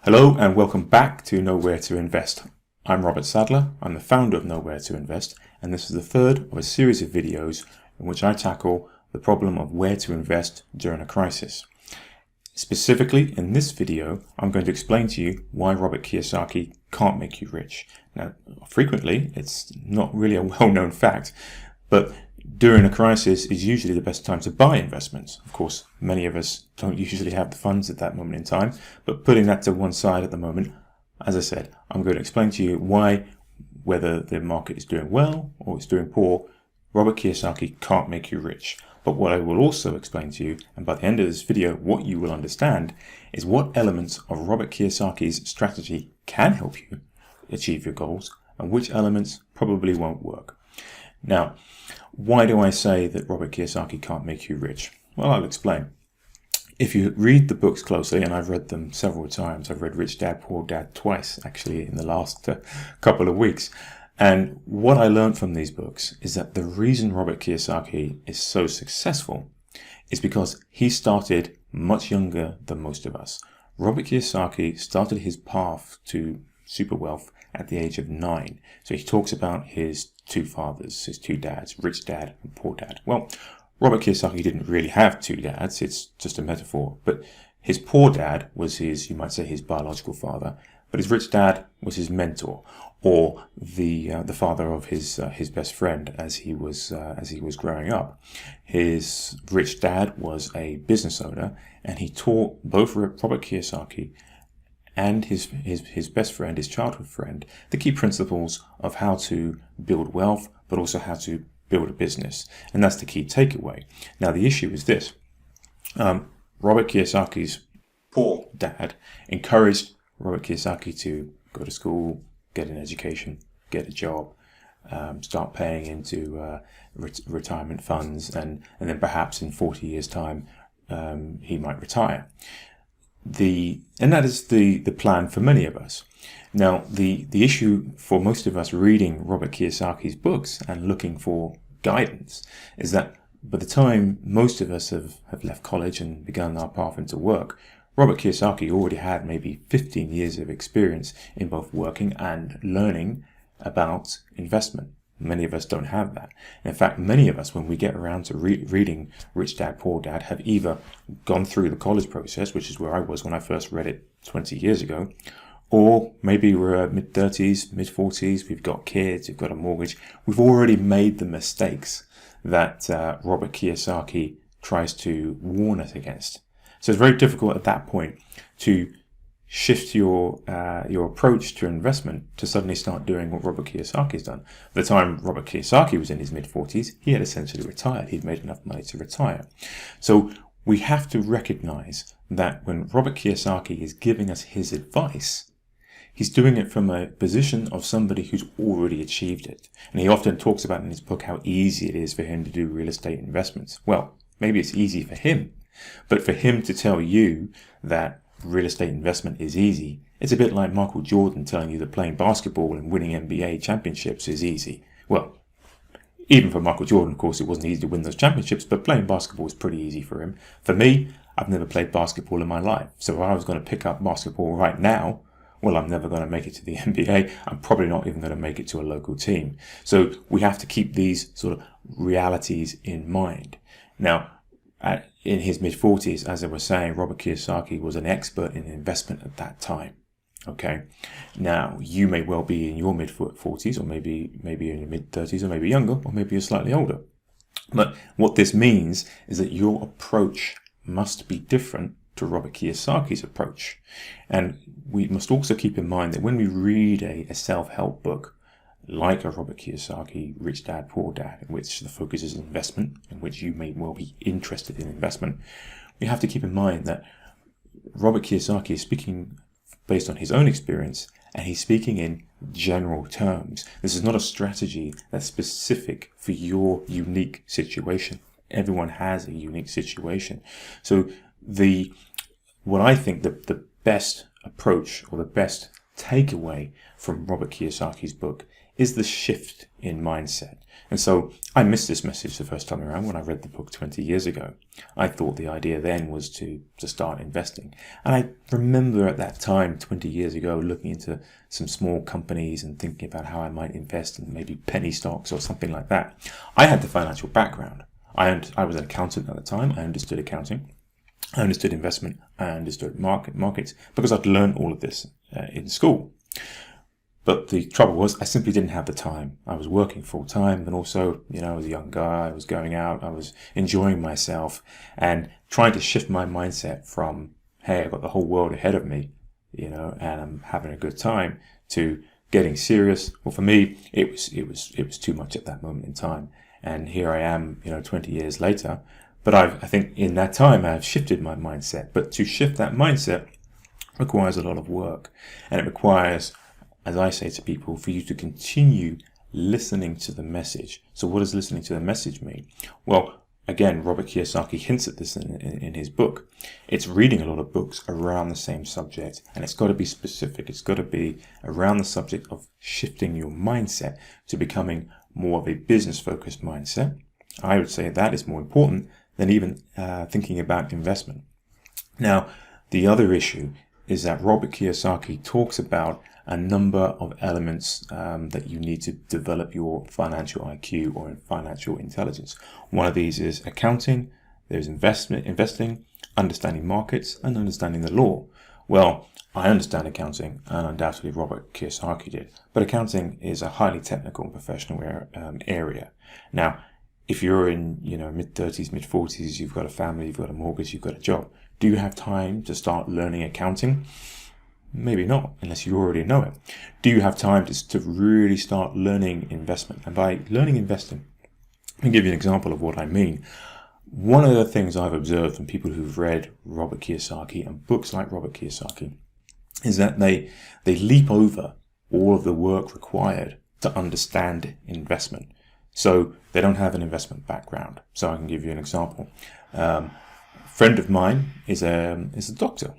Hello and welcome back to Nowhere to Invest. I'm Robert Sadler, I'm the founder of Nowhere to Invest, and this is the third of a series of videos in which I tackle the problem of where to invest during a crisis. Specifically, in this video, I'm going to explain to you why Robert Kiyosaki can't make you rich. Now, frequently, it's not really a well-known fact, but during a crisis is usually the best time to buy investments. Of course, many of us don't usually have the funds at that moment in time, but putting that to one side at the moment, as I said, I'm going to explain to you why, whether the market is doing well or it's doing poor, Robert Kiyosaki can't make you rich. But what I will also explain to you, and by the end of this video, what you will understand, is what elements of Robert Kiyosaki's strategy can help you achieve your goals, and which elements probably won't work. Now, why do I say that Robert Kiyosaki can't make you rich? Well, I'll explain. If you read the books closely, and I've read them several times, I've read Rich Dad, Poor Dad twice, actually, in the last couple of weeks. And what I learned from these books is that the reason Robert Kiyosaki is so successful is because he started much younger than most of us. Robert Kiyosaki started his path to super wealth at the age of 9. So he talks about his two fathers, his two dads, Rich Dad and Poor Dad. Well, Robert Kiyosaki didn't really have two dads, it's just a metaphor, but his poor dad was his, you might say, his biological father, but his rich dad was his mentor, or the father of his best friend as he was growing up. His rich dad was a business owner, and he taught both Robert Kiyosaki and his best friend, his childhood friend, the key principles of how to build wealth, but also how to build a business. And that's the key takeaway. Now, the issue is this. Robert Kiyosaki's poor dad encouraged Robert Kiyosaki to go to school, get an education, get a job, start paying into retirement funds, and then perhaps in 40 years' time, he might retire. And that is the plan for many of us. Now, the issue for most of us reading Robert Kiyosaki's books and looking for guidance is that by the time most of us have left college and begun our path into work, Robert Kiyosaki already had maybe 15 years of experience in both working and learning about investment. Many of us don't have that. In fact, many of us, when we get around to reading Rich Dad, Poor Dad, have either gone through the college process, which is where I was when I first read it 20 years ago, or maybe we're mid-30s, mid-40s, we've got kids, we've got a mortgage. We've already made the mistakes that Robert Kiyosaki tries to warn us against. So it's very difficult at that point to shift your approach to investment to suddenly start doing what Robert Kiyosaki's done. At the time Robert Kiyosaki was in his mid-40s, he had essentially retired. He'd made enough money to retire. So we have to recognize that when Robert Kiyosaki is giving us his advice, he's doing it from a position of somebody who's already achieved it. And he often talks about in his book how easy it is for him to do real estate investments. Well, maybe it's easy for him, but for him to tell you that real estate investment is easy, it's a bit like Michael Jordan telling you that playing basketball and winning NBA championships is easy. Well, even for Michael Jordan, of course, it wasn't easy to win those championships, but playing basketball was pretty easy for him. For me, I've never played basketball in my life. So if I was going to pick up basketball right now, well, I'm never going to make it to the NBA. I'm probably not even going to make it to a local team. So we have to keep these sort of realities in mind. Now, in his mid-40s, as I was saying, Robert Kiyosaki was an expert in investment at that time. Okay, now you may well be in your mid-40s, or maybe in your mid-30s, or maybe younger, or maybe you're slightly older. But what this means is that your approach must be different to Robert Kiyosaki's approach. And we must also keep in mind that when we read a self-help book like a Robert Kiyosaki, Rich Dad, Poor Dad, in which the focus is investment, in which you may well be interested in investment, we have to keep in mind that Robert Kiyosaki is speaking based on his own experience, and he's speaking in general terms. This is not a strategy that's specific for your unique situation. Everyone has a unique situation. So what I think the best approach or the best takeaway from Robert Kiyosaki's book is the shift in mindset. And so I missed this message the first time around when I read the book 20 years ago. I thought the idea then was to start investing. And I remember at that time, 20 years ago, looking into some small companies and thinking about how I might invest in maybe penny stocks or something like that. I had the financial background. I was an accountant at the time. I understood accounting. I understood investment. I understood markets because I'd learned all of this in school. But the trouble was I simply didn't have the time. I was working full time, and also, I was a young guy. I was going out. I was enjoying myself and trying to shift my mindset from, hey, I've got the whole world ahead of me, and I'm having a good time, to getting serious. Well, for me, it was too much at that moment in time. And here I am, 20 years later. But I think in that time I've shifted my mindset. But to shift that mindset requires a lot of work, and it requires, as I say to people, for you to continue listening to the message. So what does listening to the message mean? Well, again, Robert Kiyosaki hints at this in his book. It's reading a lot of books around the same subject, and it's got to be specific. It's got to be around the subject of shifting your mindset to becoming more of a business-focused mindset. I would say that is more important than even thinking about investment. Now, the other issue is that Robert Kiyosaki talks about a number of elements that you need to develop your financial IQ or financial intelligence. One of these is accounting, there's investing, understanding markets, and understanding the law. Well, I understand accounting, and undoubtedly Robert Kiyosaki did, but accounting is a highly technical and professional area. Now, if you're in, mid-30s, mid-40s, you've got a family, you've got a mortgage, you've got a job, do you have time to start learning accounting? Maybe not, unless you already know it. Do you have time to really start learning investment? And by learning investing, let me give you an example of what I mean. One of the things I've observed from people who've read Robert Kiyosaki and books like Robert Kiyosaki is that they leap over all of the work required to understand investment. So they don't have an investment background. So I can give you an example. A friend of mine is a doctor,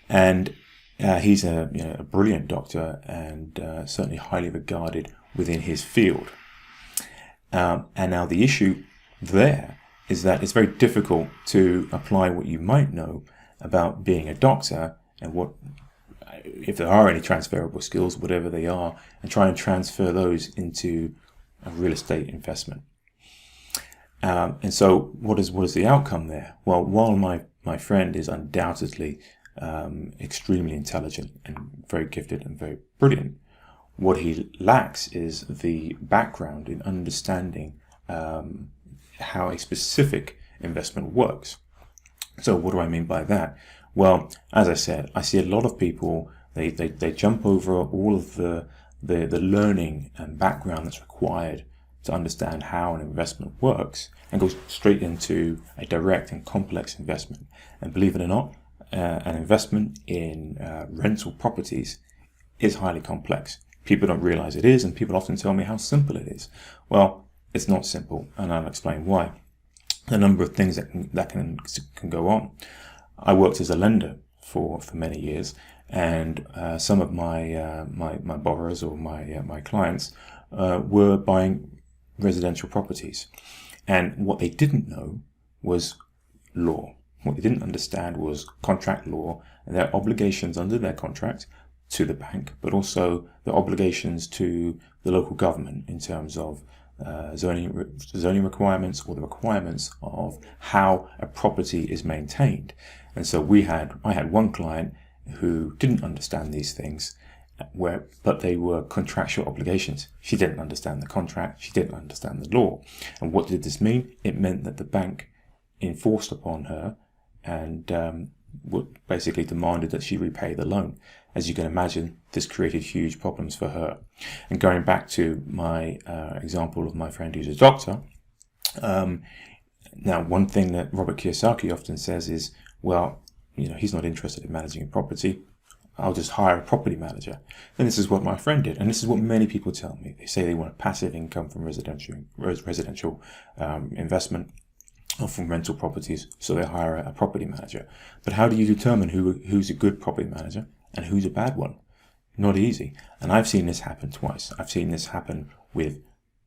and he's a brilliant doctor and certainly highly regarded within his field. And now the issue there is that it's very difficult to apply what you might know about being a doctor and what, if there are any transferable skills, whatever they are, and try and transfer those into a real estate investment. And so what is the outcome there? Well, while my friend is undoubtedly extremely intelligent and very gifted and very brilliant, what he lacks is the background in understanding how a specific investment works. So what do I mean by that? Well, as I said, I see a lot of people, they jump over all of the learning and background that's required to understand how an investment works and go straight into a direct and complex investment. And believe it or not, an investment in rental properties is highly complex. People don't realize it is, and people often tell me how simple it is. Well, it's not simple, and I'll explain why. A number of things that can go on. I worked as a lender for many years, and some of my borrowers or my clients were buying residential properties, and what they didn't know was law. What they didn't understand was contract law and their obligations under their contract to the bank, but also the obligations to the local government in terms of zoning requirements or the requirements of how a property is maintained. And so I had one client who didn't understand these things, but they were contractual obligations. She didn't understand the contract. She didn't understand the law. And what did this mean? It meant that the bank enforced upon her and basically demanded that she repay the loan. As you can imagine, this created huge problems for her. And going back to my example of my friend who's a doctor, now one thing that Robert Kiyosaki often says is, well, he's not interested in managing a property. I'll just hire a property manager. And this is what my friend did. And this is what many people tell me. They say they want a passive income from residential investment or from rental properties, so they hire a property manager. But how do you determine who's a good property manager and who's a bad one? Not easy. And I've seen this happen twice. I've seen this happen with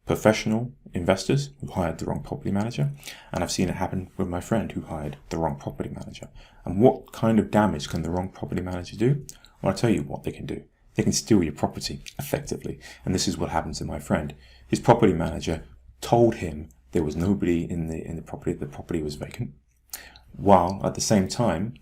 professional investors who hired the wrong property manager, and I've seen it happen with my friend who hired the wrong property manager. And what kind of damage can the wrong property manager do? Well, I'll tell you what they can do. They can steal your property effectively. And this is what happened to my friend. His property manager told him there was nobody in the property was vacant, while at the same time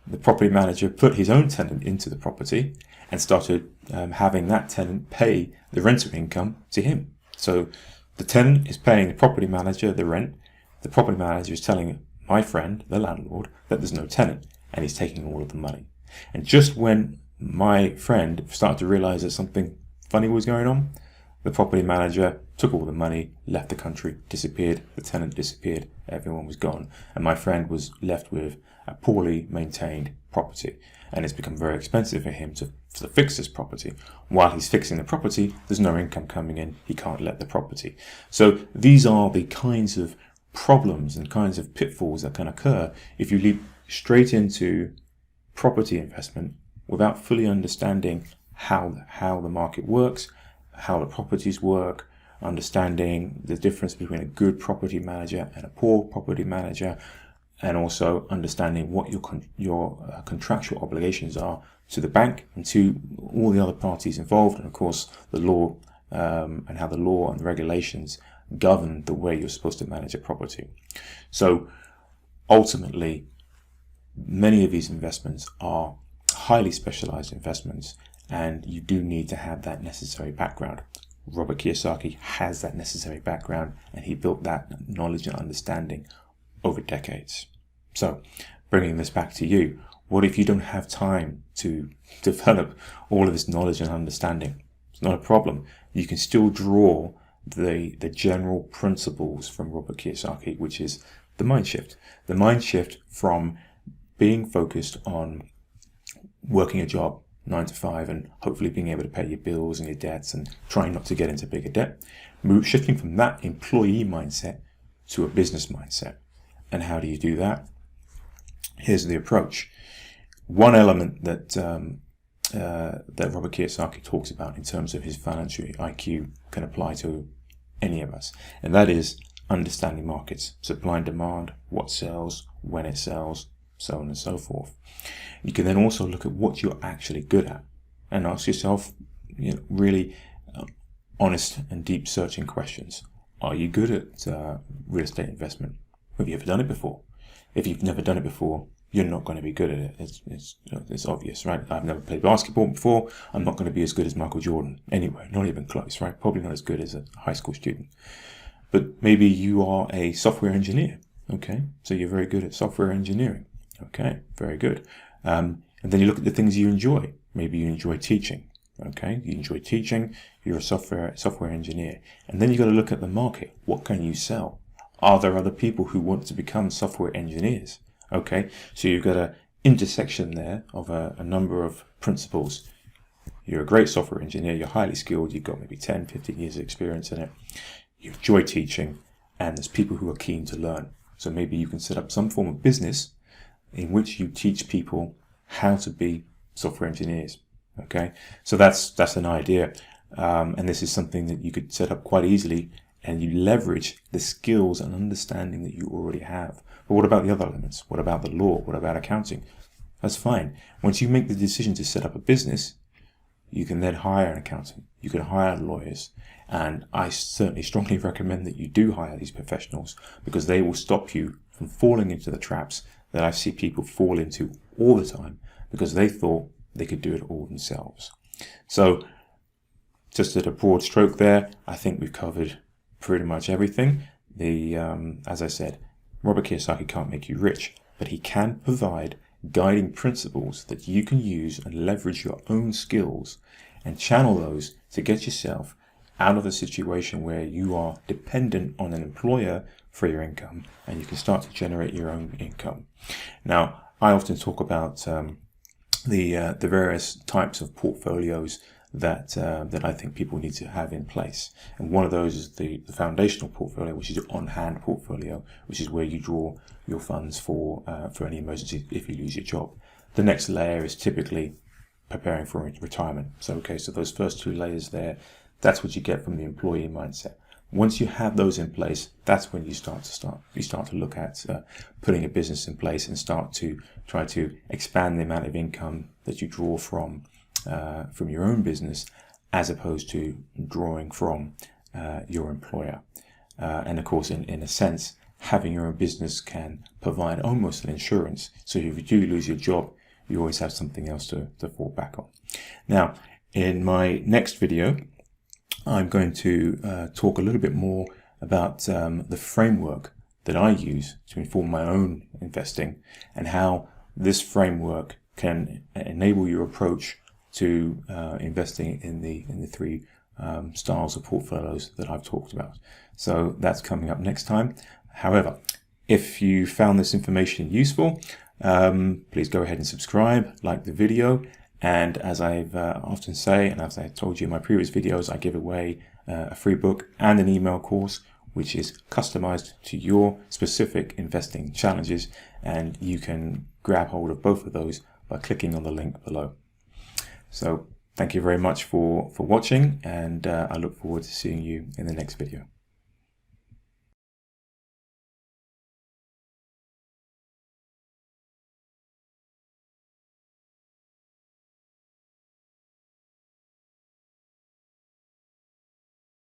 the property manager put his own tenant into the property and started having that tenant pay the rental income to him. So the tenant is paying the property manager the rent. The property manager is telling my friend, the landlord, that there's no tenant, and he's taking all of the money. And just when my friend started to realize that something funny was going on, the property manager took all the money, left the country, disappeared, the tenant disappeared, everyone was gone, and my friend was left with a poorly maintained property. And it's become very expensive for him to fix this property. While he's fixing the property, there's no income coming in, he can't let the property. So these are the kinds of problems and kinds of pitfalls that can occur if you leap straight into property investment without fully understanding how the market works, how the properties work, understanding the difference between a good property manager and a poor property manager, and also understanding what your contractual obligations are to the bank and to all the other parties involved, and of course the law and how the law and the regulations govern the way you're supposed to manage a property. So ultimately, many of these investments are highly specialized investments, and you do need to have that necessary background. Robert Kiyosaki has that necessary background, and he built that knowledge and understanding over decades. So, bringing this back to you, what if you don't have time to develop all of this knowledge and understanding? It's not a problem. You can still draw the general principles from Robert Kiyosaki, which is the mind shift. The mind shift from being focused on working a job 9 to 5 and hopefully being able to pay your bills and your debts and trying not to get into bigger debt, shifting from that employee mindset to a business mindset. And how do you do that? Here's the approach. One element that Robert Kiyosaki talks about in terms of his financial IQ can apply to any of us, and that is understanding markets, supply and demand, what sells, when it sells, so on and so forth. You can then also look at what you're actually good at and ask yourself, really honest and deep searching questions. Are you good at real estate investment? Have you ever done it before? If you've never done it before, you're not going to be good at it. It's obvious, right? I've never played basketball before. I'm not going to be as good as Michael Jordan anyway, not even close, right? Probably not as good as a high school student. But maybe you are a software engineer, okay? So you're very good at software engineering, okay? Very good. And then you look at the things you enjoy. Maybe you enjoy teaching, okay? You enjoy teaching, you're a software engineer. And then you got to look at the market. What can you sell? Are there other people who want to become software engineers? Okay, so you've got an intersection there of a number of principles. You're a great software engineer, you're highly skilled, you've got maybe 10, 15 years of experience in it. You enjoy teaching, and there's people who are keen to learn. So maybe you can set up some form of business in which you teach people how to be software engineers. Okay, so that's an idea. And this is something that you could set up quite easily, and you leverage the skills and understanding that you already have. But what about the other elements? What about the law? What about accounting? That's fine. Once you make the decision to set up a business, you can then hire an accountant. You can hire lawyers. And I certainly strongly recommend that you do hire these professionals, because they will stop you from falling into the traps that I see people fall into all the time because they thought they could do it all themselves. So just at a broad stroke there, I think we've covered pretty much everything. As I said, Robert Kiyosaki can't make you rich, but he can provide guiding principles that you can use and leverage your own skills and channel those to get yourself out of a situation where you are dependent on an employer for your income, and you can start to generate your own income. Now, I often talk about the various types of portfolios that I think people need to have in place. And one of those is the foundational portfolio, which is your on-hand portfolio, which is where you draw your funds for any emergency if you lose your job. The next layer is typically preparing for retirement. So those first two layers there, that's what you get from the employee mindset. Once you have those in place, that's when you start to look at putting a business in place and start to try to expand the amount of income that you draw from your own business, as opposed to drawing from your employer. And of course, in a sense, having your own business can provide almost an insurance. So if you do lose your job, you always have something else to fall back on. Now, in my next video, I'm going to talk a little bit more about the framework that I use to inform my own investing, and how this framework can enable your approach to investing in the three styles of portfolios that I've talked about. So that's coming up next time. However, if you found this information useful, please go ahead and subscribe, like the video. And as I've often say, and as I told you in my previous videos, I give away a free book and an email course, which is customized to your specific investing challenges. And you can grab hold of both of those by clicking on the link below. So thank you very much for watching, and I look forward to seeing you in the next video.